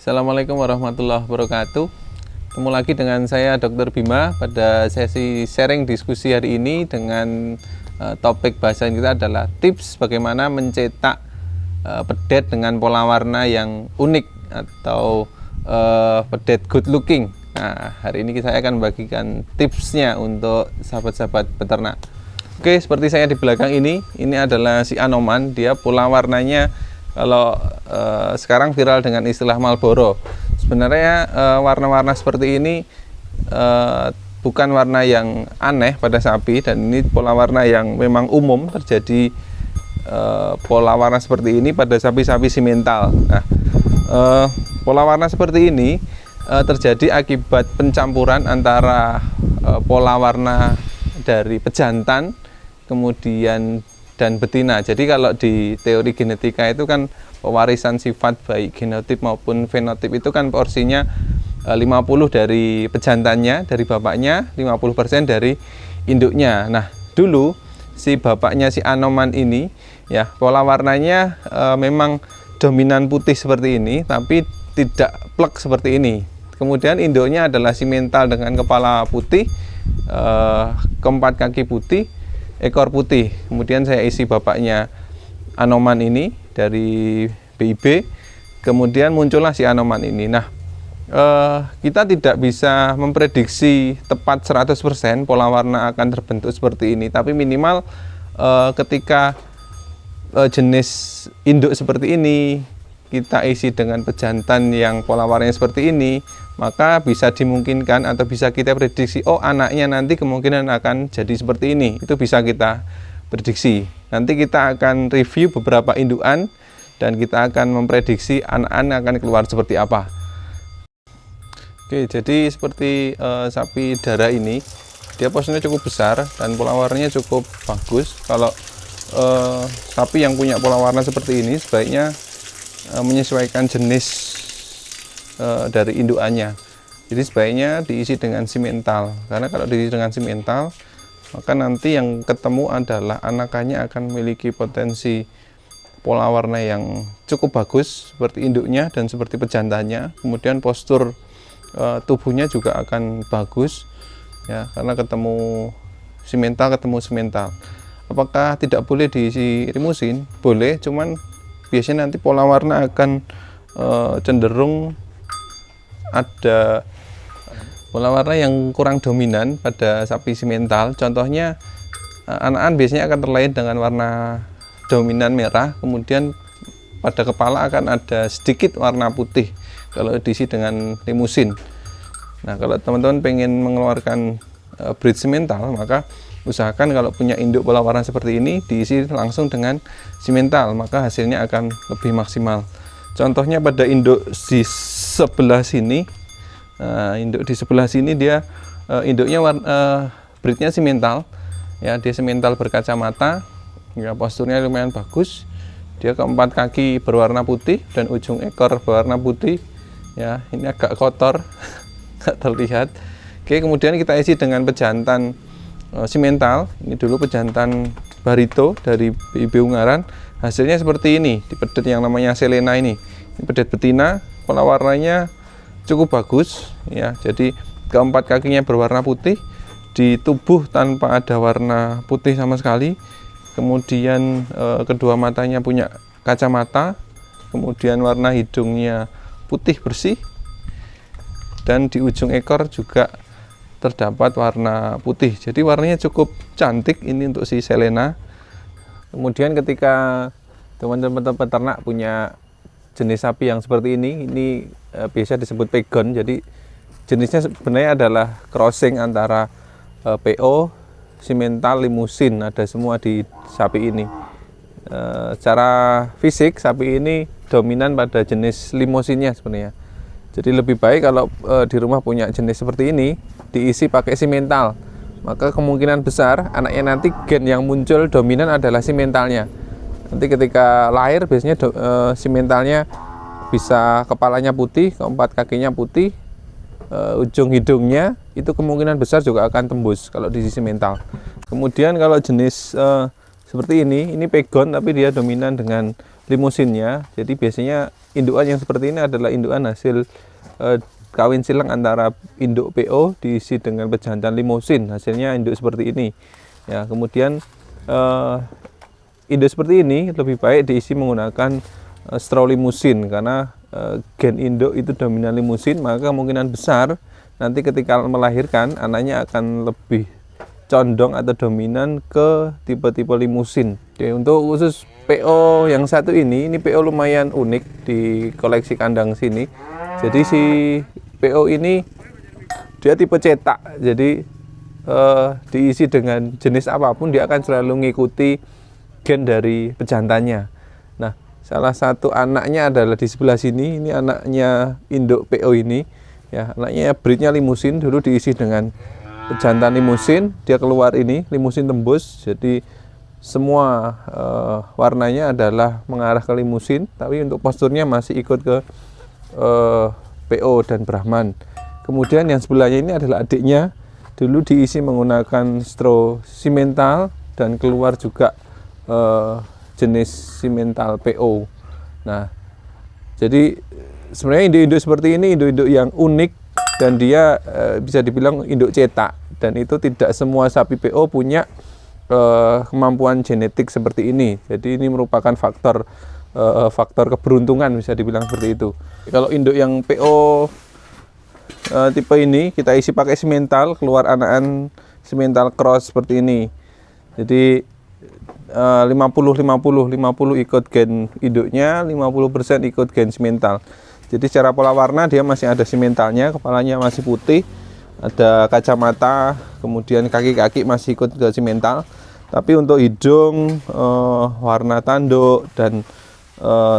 Assalamualaikum warahmatullahi wabarakatuh. Ketemu lagi dengan saya Dr. Bima pada sesi sharing diskusi hari ini dengan topik bahasan kita adalah tips bagaimana mencetak pedet dengan pola warna yang unik atau pedet good looking. Nah, hari ini saya akan bagikan tipsnya untuk sahabat-sahabat peternak. Oke, seperti saya di belakang ini adalah si Anoman. Dia pola warnanya kalau sekarang viral dengan istilah Marlboro. Sebenarnya warna-warna seperti ini bukan warna yang aneh pada sapi, dan ini pola warna yang memang umum terjadi. Pola warna seperti ini pada sapi-sapi simental. Nah, pola warna seperti ini terjadi akibat pencampuran antara pola warna dari pejantan kemudian dan betina. Jadi kalau di teori genetika itu kan pewarisan sifat baik genotip maupun fenotip itu kan porsinya 50 dari pejantannya, dari bapaknya, 50% dari induknya. Nah, dulu si bapaknya si Anoman ini ya, pola warnanya memang dominan putih seperti ini, tapi tidak plek seperti ini. Kemudian induknya adalah simental dengan kepala putih, keempat kaki putih, ekor putih. Kemudian saya isi bapaknya Anoman ini dari BIB, kemudian muncullah si Anoman ini. Nah, kita tidak bisa memprediksi tepat 100% pola warna akan terbentuk seperti ini, tapi minimal ketika jenis induk seperti ini kita isi dengan pejantan yang pola warnanya seperti ini, maka bisa dimungkinkan atau bisa kita prediksi, oh anaknya nanti kemungkinan akan jadi seperti ini. Itu bisa kita prediksi. Nanti kita akan review beberapa indukan dan kita akan memprediksi anak-anak akan keluar seperti apa. Oke, jadi seperti sapi darah ini, dia posisinya cukup besar dan pola warnanya cukup bagus. Kalau sapi yang punya pola warna seperti ini sebaiknya menyesuaikan jenis dari indukannya. Jadi sebaiknya diisi dengan simental, karena kalau diisi dengan simental maka nanti yang ketemu adalah anakannya akan memiliki potensi pola warna yang cukup bagus seperti induknya dan seperti pejantannya. Kemudian postur tubuhnya juga akan bagus ya, karena ketemu simental. Apakah tidak boleh diisi rimusin? Boleh, cuman biasanya nanti pola warna akan cenderung ada pola warna yang kurang dominan pada sapi simental. Contohnya anakan biasanya akan terlahir dengan warna dominan merah, kemudian pada kepala akan ada sedikit warna putih kalau diisi dengan limusin. Nah, kalau teman-teman pengen mengeluarkan breed simental, maka usahakan kalau punya induk pola warna seperti ini diisi langsung dengan simental, maka hasilnya akan lebih maksimal. Contohnya pada induk di sebelah sini, induk di sebelah sini dia induknya breednya simental ya, dia simental berkacamata ya, posturnya lumayan bagus. Dia keempat kaki berwarna putih dan ujung ekor berwarna putih ya, ini agak kotor nggak terlihat. Oke, kemudian kita isi dengan pejantan simental. Ini dulu pejantan Barito dari BIB Ungaran. Hasilnya seperti ini di pedet yang namanya Selena ini. Ini pedet betina, pola warnanya cukup bagus ya. Jadi keempat kakinya berwarna putih, di tubuh tanpa ada warna putih sama sekali. Kemudian kedua matanya punya kacamata, kemudian warna hidungnya putih bersih, dan di ujung ekor juga terdapat warna putih. Jadi warnanya cukup cantik ini untuk si Selena. Kemudian ketika teman-teman peternak punya jenis sapi yang seperti ini biasa disebut pegon. Jadi jenisnya sebenarnya adalah crossing antara PO, simental, limusin, ada semua di sapi ini. Secara fisik sapi ini dominan pada jenis limusinnya sebenarnya. Jadi lebih baik kalau di rumah punya jenis seperti ini diisi pakai simental, maka kemungkinan besar anaknya nanti gen yang muncul dominan adalah simentalnya. Nanti ketika lahir biasanya simentalnya bisa kepalanya putih, keempat kakinya putih, ujung hidungnya itu kemungkinan besar juga akan tembus kalau diisi simental. Kemudian kalau jenis seperti ini pegon tapi dia dominan dengan limusinnya. Jadi biasanya indukan yang seperti ini adalah indukan hasil kawin silang antara induk PO diisi dengan pejantan limusin. Hasilnya induk seperti ini. Ya, kemudian induk seperti ini lebih baik diisi menggunakan strolimusin karena gen induk itu dominan limusin, maka kemungkinan besar nanti ketika melahirkan anaknya akan lebih condong atau dominan ke tipe-tipe limusin. Oke, untuk khusus PO yang satu ini PO lumayan unik di koleksi kandang sini. Jadi si PO ini dia tipe cetak, jadi diisi dengan jenis apapun dia akan selalu mengikuti gen dari pejantannya. Nah, salah satu anaknya adalah di sebelah sini, ini anaknya induk PO ini. Ya, anaknya breednya limusin, dulu diisi dengan pejantan limusin, dia keluar ini limusin tembus, jadi semua warnanya adalah mengarah ke limusin, tapi untuk posturnya masih ikut ke PO dan Brahman. Kemudian yang sebelahnya ini adalah adiknya, dulu diisi menggunakan stro simental dan keluar juga jenis simental PO. Nah, jadi sebenarnya induk-induk seperti ini induk-induk yang unik dan dia bisa dibilang induk cetak, dan itu tidak semua sapi PO punya kemampuan genetik seperti ini. Jadi ini merupakan faktor keberuntungan, bisa dibilang seperti itu. Kalau induk yang PO tipe ini kita isi pakai simental, keluar anakan simental cross seperti ini. Jadi 50-50 ikut gen induknya, 50% ikut gen simental. Jadi secara pola warna dia masih ada simentalnya, kepalanya masih putih, ada kacamata, kemudian kaki-kaki masih ikut ke simental. Tapi untuk hidung, warna tanduk dan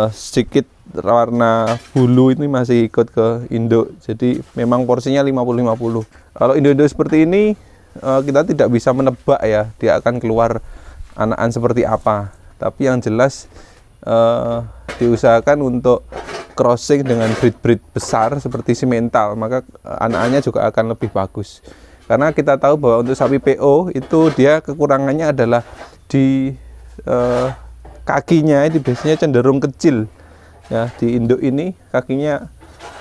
sedikit warna bulu ini masih ikut ke induk. Jadi memang porsinya 50-50. Kalau induk-induk seperti ini kita tidak bisa menebak ya dia akan keluar anakan seperti apa. Tapi yang jelas diusahakan untuk crossing dengan breed besar seperti simental, maka anakannya juga akan lebih bagus. Karena kita tahu bahwa untuk sapi PO itu dia kekurangannya adalah di kakinya itu biasanya cenderung kecil. Ya, di induk ini kakinya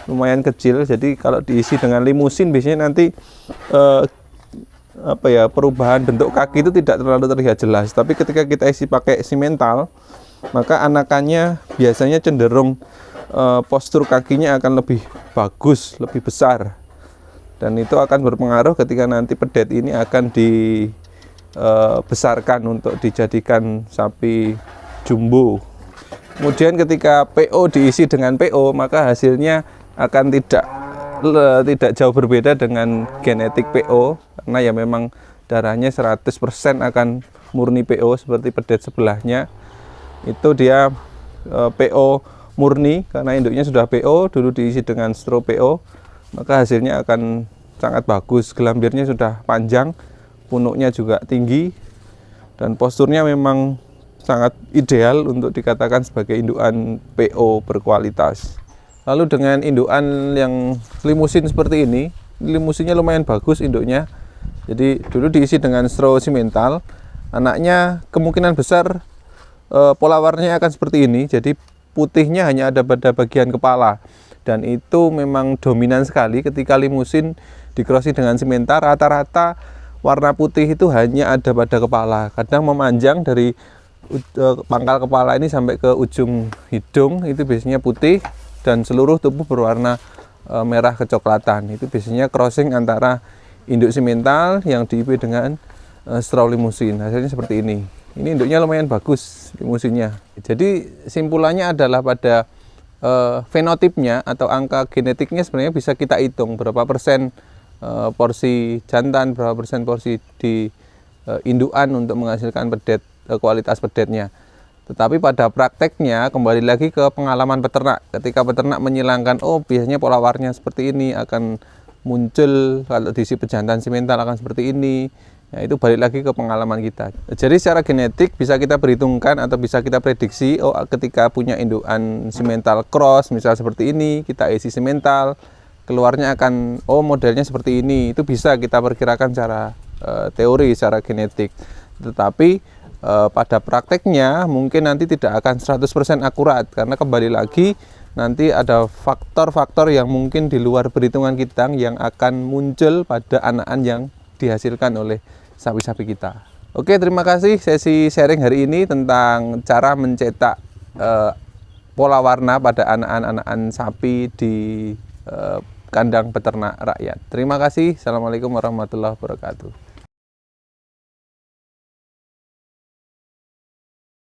lumayan kecil, jadi kalau diisi dengan limusin biasanya nanti perubahan bentuk kaki itu tidak terlalu terlihat jelas. Tapi ketika kita isi pakai simental, maka anakannya biasanya cenderung postur kakinya akan lebih bagus, lebih besar, dan itu akan berpengaruh ketika nanti pedet ini akan dibesarkan untuk dijadikan sapi jumbo. Kemudian ketika PO diisi dengan PO, maka hasilnya akan tidak jauh berbeda dengan genetik PO, karena ya memang darahnya 100% akan murni PO seperti pedet sebelahnya. Itu dia PO murni karena induknya sudah PO, dulu diisi dengan stro PO, maka hasilnya akan sangat bagus. Gelambirnya sudah panjang, punuknya juga tinggi, dan posturnya memang sangat ideal untuk dikatakan sebagai indukan PO berkualitas. Lalu dengan indukan yang limusin seperti ini, limusinnya lumayan bagus induknya. Jadi dulu diisi dengan stro simental, anaknya kemungkinan besar pola warnanya akan seperti ini. Jadi putihnya hanya ada pada bagian kepala, dan itu memang dominan sekali. Ketika limusin dikrosi dengan simental, rata-rata warna putih itu hanya ada pada kepala, kadang memanjang dari pangkal kepala ini sampai ke ujung hidung, itu biasanya putih, dan seluruh tubuh berwarna merah kecoklatan. Itu biasanya crossing antara induk simental yang diisi dengan stro limusin. Hasilnya seperti ini. Ini induknya lumayan bagus limusinnya. Jadi simpulannya adalah pada fenotipnya atau angka genetiknya sebenarnya bisa kita hitung berapa persen porsi jantan, berapa persen porsi di indukan untuk menghasilkan pedet, kualitas pedetnya. Tetapi pada prakteknya kembali lagi ke pengalaman peternak. Ketika peternak menyilangkan, oh biasanya pola warnanya seperti ini, akan muncul kalau diisi pejantan simental akan seperti ini. Ya, itu balik lagi ke pengalaman kita. Jadi secara genetik bisa kita perhitungkan atau bisa kita prediksi, oh ketika punya indukan simental cross misal seperti ini, kita isi simental, keluarnya akan modelnya seperti ini. Itu bisa kita perkirakan secara teori, secara genetik. Tetapi pada prakteknya mungkin nanti tidak akan 100% akurat, karena kembali lagi nanti ada faktor-faktor yang mungkin di luar perhitungan kita yang akan muncul pada anakan yang dihasilkan oleh sapi-sapi kita. Oke, terima kasih sesi sharing hari ini tentang cara mencetak pola warna pada anakan sapi di kandang peternak rakyat. Terima kasih. Assalamualaikum warahmatullahi wabarakatuh.